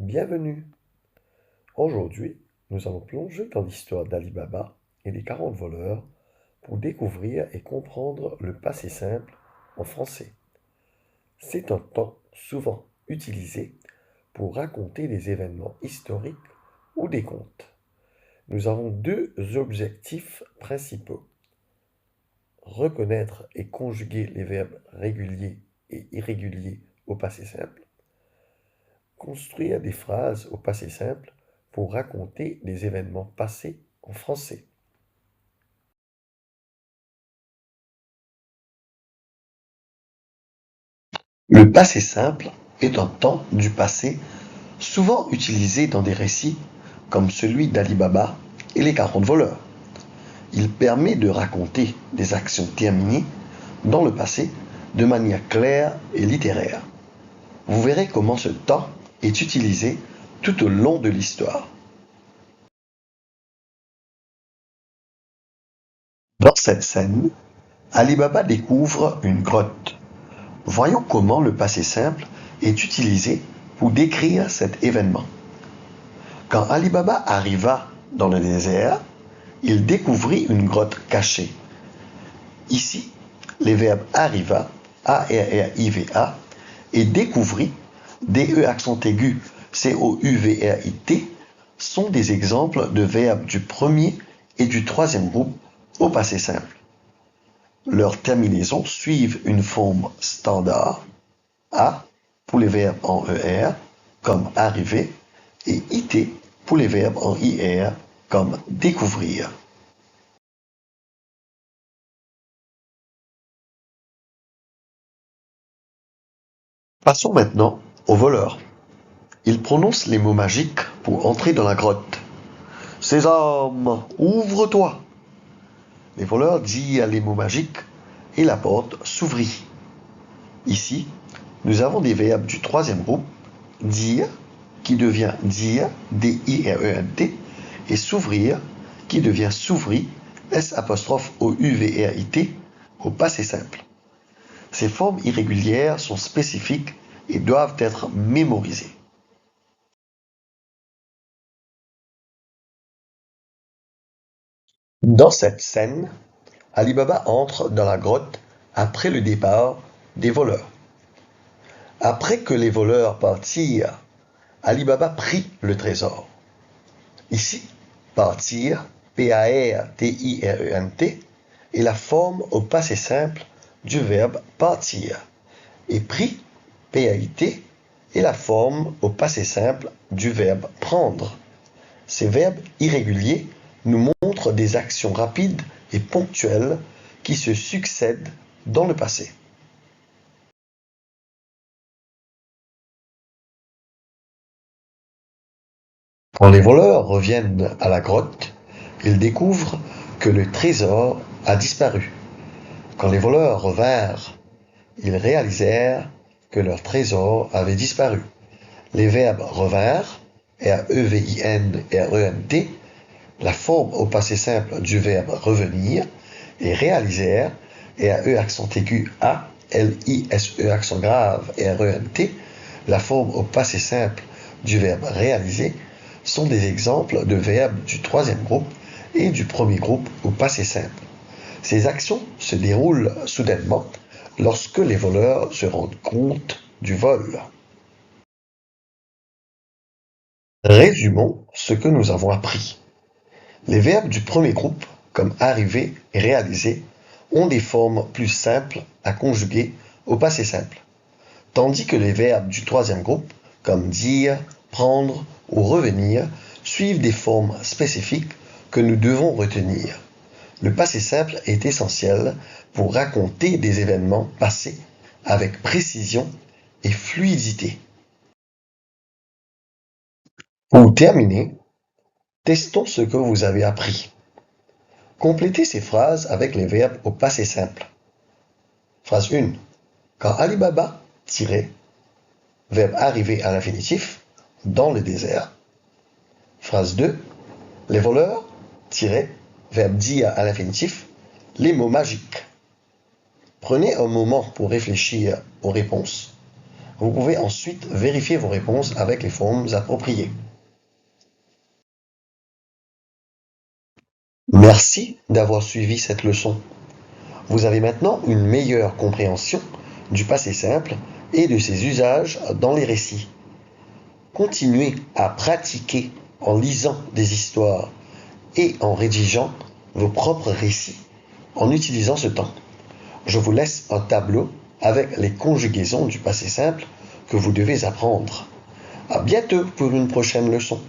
Bienvenue! Aujourd'hui, nous allons plonger dans l'histoire d'Ali Baba et des 40 voleurs pour découvrir et comprendre le passé simple en français. C'est un temps souvent utilisé pour raconter des événements historiques ou des contes. Nous avons deux objectifs principaux. Reconnaître et conjuguer les verbes réguliers et irréguliers au passé simple. Construire des phrases au passé simple pour raconter des événements passés en français. Le passé simple est un temps du passé souvent utilisé dans des récits comme celui d'Ali Baba et les 40 voleurs. Il permet de raconter des actions terminées dans le passé de manière claire et littéraire. Vous verrez comment ce temps est utilisé tout au long de l'histoire. Dans cette scène, Ali Baba découvre une grotte. Voyons comment le passé simple est utilisé pour décrire cet événement. Quand Ali Baba arriva dans le désert, il découvrit une grotte cachée. Ici, les verbes arriva, A-R-R-I-V-A, et découvrit, D-E accent aigu, C-O-U-V-R-I-T, sont des exemples de verbes du premier et du troisième groupe au passé simple. Leurs terminaisons suivent une forme standard, A pour les verbes en ER, comme arriver, et IT pour les verbes en IR, comme découvrir. Passons maintenant aux voleurs. Ils prononcent les mots magiques pour entrer dans la grotte. Sésame, ouvre-toi! Les voleurs dirent les mots magiques et la porte s'ouvrit. Ici, nous avons des verbes du troisième groupe, dire, qui devient dire, D-I-R-E-N-T, et s'ouvrir, qui devient s'ouvrir, S'-O-U-V-R-I-T, au passé simple. Ces formes irrégulières sont spécifiques et doivent être mémorisées. Dans cette scène, Ali Baba entre dans la grotte après le départ des voleurs. Après que les voleurs partirent, Ali Baba prit le trésor. Ici, partir, P-A-R-T-I-R-E-N-T, est la forme au passé simple du verbe partir. Et pris, P-A-I-T, est la forme au passé simple du verbe prendre. Ces verbes irréguliers nous montrent des actions rapides et ponctuelles qui se succèdent dans le passé. Quand les voleurs reviennent à la grotte, ils découvrent que le trésor a disparu. Quand les voleurs revinrent, ils réalisèrent que leur trésor avait disparu. Les verbes revinrent, R-E-V-I-N-R-E-N-T, la forme au passé simple du verbe revenir, et réalisèrent, R-E accent aigu A, L-I-S-E accent grave, R-E-N-T, la forme au passé simple du verbe réaliser, sont des exemples de verbes du troisième groupe et du premier groupe au passé simple. Ces actions se déroulent soudainement lorsque les voleurs se rendent compte du vol. Résumons ce que nous avons appris. Les verbes du premier groupe, comme arriver et réaliser, ont des formes plus simples à conjuguer au passé simple, tandis que les verbes du troisième groupe, comme dire, prendre ou revenir, suivent des formes spécifiques que nous devons retenir. Le passé simple est essentiel pour raconter des événements passés avec précision et fluidité. Pour terminer, testons ce que vous avez appris. Complétez ces phrases avec les verbes au passé simple. Phrase 1. Quand Ali Baba tirait, verbe arriver à l'infinitif, dans le désert. Phrase 2. Les voleurs tiraient, verbe dire à l'infinitif, les mots magiques. Prenez un moment pour réfléchir aux réponses. Vous pouvez ensuite vérifier vos réponses avec les formes appropriées. Merci d'avoir suivi cette leçon. Vous avez maintenant une meilleure compréhension du passé simple et de ses usages dans les récits. Continuez à pratiquer en lisant des histoires et en rédigeant vos propres récits en utilisant ce temps. Je vous laisse un tableau avec les conjugaisons du passé simple que vous devez apprendre. À bientôt pour une prochaine leçon.